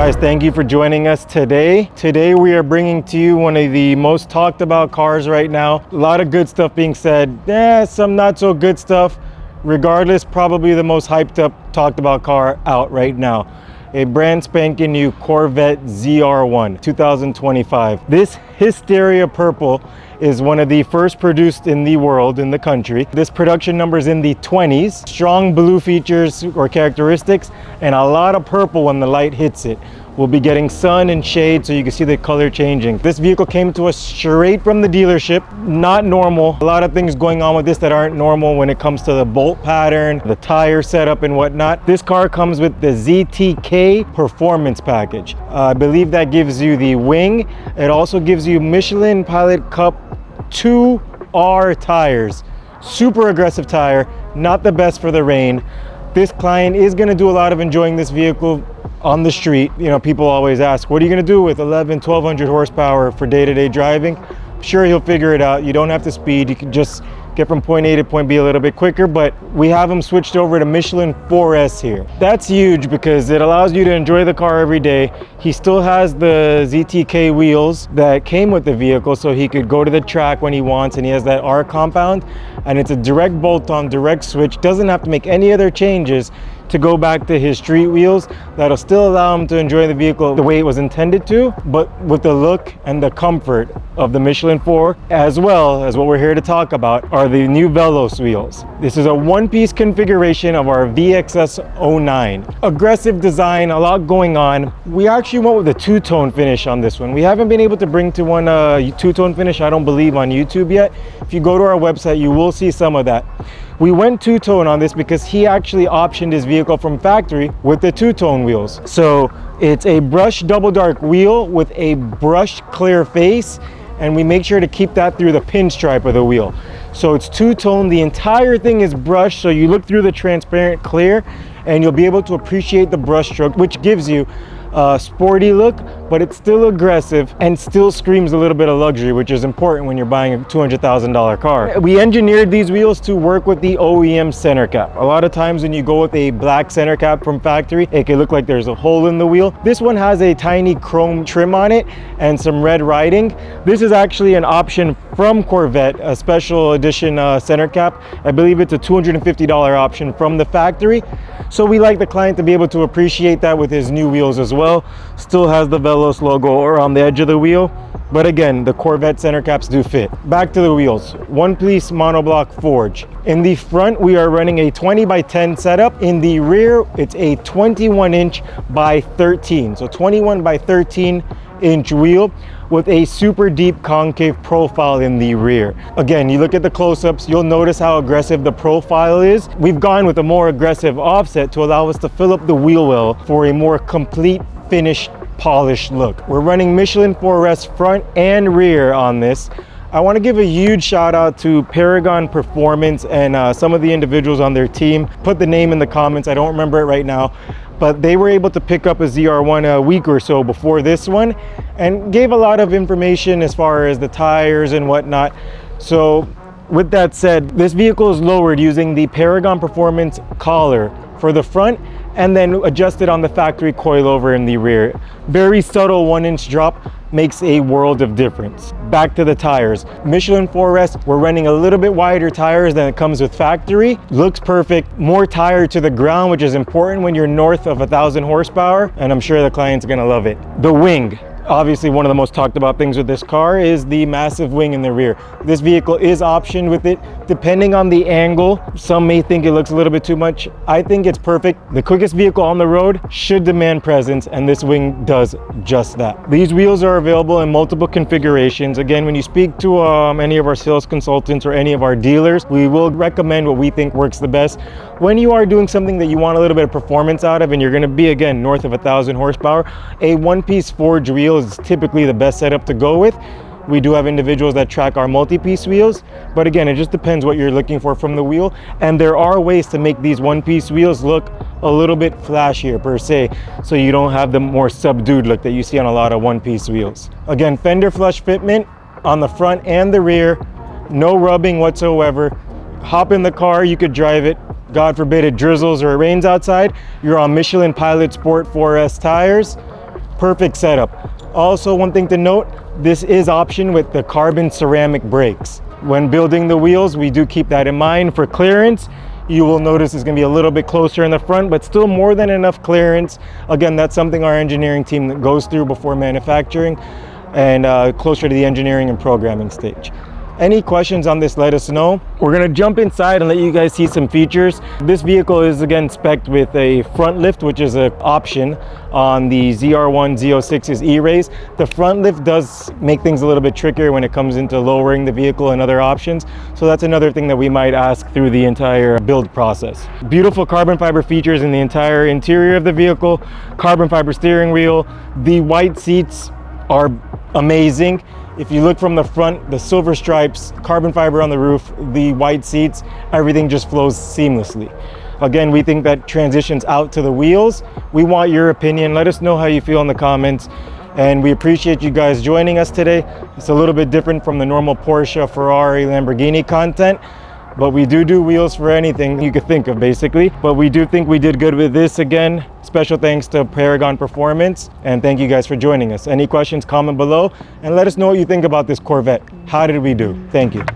Guys, thank you for joining us today. Today we are bringing to you one of the most talked about cars right now. A lot of good stuff being said, some not so good stuff. Regardless, probably the most hyped up, talked about car out right now. A brand spanking new Corvette ZR1 2025. This Hysteria Purple is one of the first produced in the world, in the country. This production number is in the 20s. Strong blue features or characteristics and a lot of purple when the light hits it. We'll be getting sun and shade so you can see the color changing. This vehicle came to us straight from the dealership. Not normal. A lot of things going on with this that aren't normal when it comes to the bolt pattern, the tire setup and whatnot. This car comes with the ZTK Performance Package. I believe that gives you the wing. It also gives you Michelin Pilot Cup 2R tires. Super aggressive tire, not the best for the rain. This client is going to do a lot of enjoying this vehicle on the street. You know, people always ask, what are you going to do with 1200 horsepower for day-to-day driving? I'm sure he'll figure it out. You don't have to speed. You can just get from point A to point B a little bit quicker, but we have them switched over to Michelin 4S here. That's huge because it allows you to enjoy the car every day. He still has the ZTK wheels that came with the vehicle, so he could go to the track when he wants, and he has that R compound, and it's a direct bolt-on, direct switch. Doesn't have to make any other changes to go back to his street wheels. That'll still allow him to enjoy the vehicle the way it was intended to, but with the look and the comfort of the Michelin 4, as well as what we're here to talk about are the new Velos wheels. This is a one-piece configuration of our VXS09. Aggressive design, a lot going on. We actually went with a two-tone finish on this one. We haven't been able to bring to one two-tone finish, I don't believe, on YouTube yet. If you go to our website, you will see some of that. We went two-tone on this because he actually optioned his vehicle from factory with the two-tone wheels. So it's a brushed double dark wheel with a brushed clear face, and we make sure to keep that through the pinstripe of the wheel. So it's two-tone, the entire thing is brushed, so you look through the transparent clear and you'll be able to appreciate the brush stroke, which gives you a sporty look, but it's still aggressive and still screams a little bit of luxury, which is important when you're buying a $200,000 car. We engineered these wheels to work with the OEM center cap. A lot of times when you go with a black center cap from factory, it can look like there's a hole in the wheel. This one has a tiny chrome trim on it and some red writing. This is actually an option from Corvette, a special edition center cap. I believe it's a $250 option from the factory. So we like the client to be able to appreciate that with his new wheels as well. Still has the Velos logo around the edge of the wheel, but again, the Corvette center caps do fit. Back to the wheels. One-piece monoblock forge. In the front, we are running a 20x10 setup. In the rear, it's a 21-inch by 13. So 21 by 13-inch wheel with a super deep concave profile in the rear. Again, you look at the close-ups, you'll notice how aggressive the profile is. We've gone with a more aggressive offset to allow us to fill up the wheel well for a more complete, finished, polished look. We're running Michelin 4S front and rear on this. I want to give a huge shout out to Paragon Performance and some of the individuals on their team. Put the name in the comments, I don't remember it right now, but they were able to pick up a ZR1 a week or so before this one and gave a lot of information as far as the tires and whatnot. So with that said, this vehicle is lowered using the Paragon Performance collar for the front and then adjusted on the factory coilover in the rear. Very subtle 1-inch drop makes a world of difference. Back to the tires. Michelin 4S, we're running a little bit wider tires than it comes with factory. Looks perfect. More tire to the ground, which is important when you're north of 1,000 horsepower, and I'm sure the client's gonna love it. The wing. Obviously, one of the most talked about things with this car is the massive wing in the rear. This vehicle is optioned with it, depending on the angle. Some may think it looks a little bit too much. I think it's perfect. The quickest vehicle on the road should demand presence, and this wing does just that. These wheels are available in multiple configurations. Again, when you speak to any of our sales consultants or any of our dealers, we will recommend what we think works the best. When you are doing something that you want a little bit of performance out of, and you're gonna be, again, north of 1,000 horsepower, a one-piece forged wheel is typically the best setup to go with. We do have individuals that track our multi-piece wheels, but again, it just depends what you're looking for from the wheel. And there are ways to make these one-piece wheels look a little bit flashier per se, so you don't have the more subdued look that you see on a lot of one-piece wheels. Again, fender flush fitment on the front and the rear, no rubbing whatsoever. Hop in the car, you could drive it. God forbid it drizzles or it rains outside, you're on Michelin Pilot Sport 4S tires. Perfect setup. Also, one thing to note, this is option with the carbon ceramic brakes. When building the wheels, we do keep that in mind. For clearance, you will notice it's going to be a little bit closer in the front, but still more than enough clearance. Again, that's something our engineering team goes through before manufacturing, and closer to the engineering and programming stage. Any questions on this, let us know. We're gonna jump inside and let you guys see some features. This vehicle is again spec'd with a front lift, which is an option on the ZR1 Z06's E-Race. The front lift does make things a little bit trickier when it comes into lowering the vehicle and other options. So that's another thing that we might ask through the entire build process. Beautiful carbon fiber features in the entire interior of the vehicle. Carbon fiber steering wheel. The white seats are amazing. If you look from the front, the silver stripes, carbon fiber on the roof, the white seats, everything just flows seamlessly. Again, we think that transitions out to the wheels. We want your opinion. Let us know how you feel in the comments. And we appreciate you guys joining us today. It's a little bit different from the normal Porsche, Ferrari, Lamborghini content, but we do wheels for anything you could think of, basically. But we do think we did good with this again. Special thanks to Paragon Performance, and thank you guys for joining us. Any questions, comment below, and let us know what you think about this Corvette. How did we do? Thank you.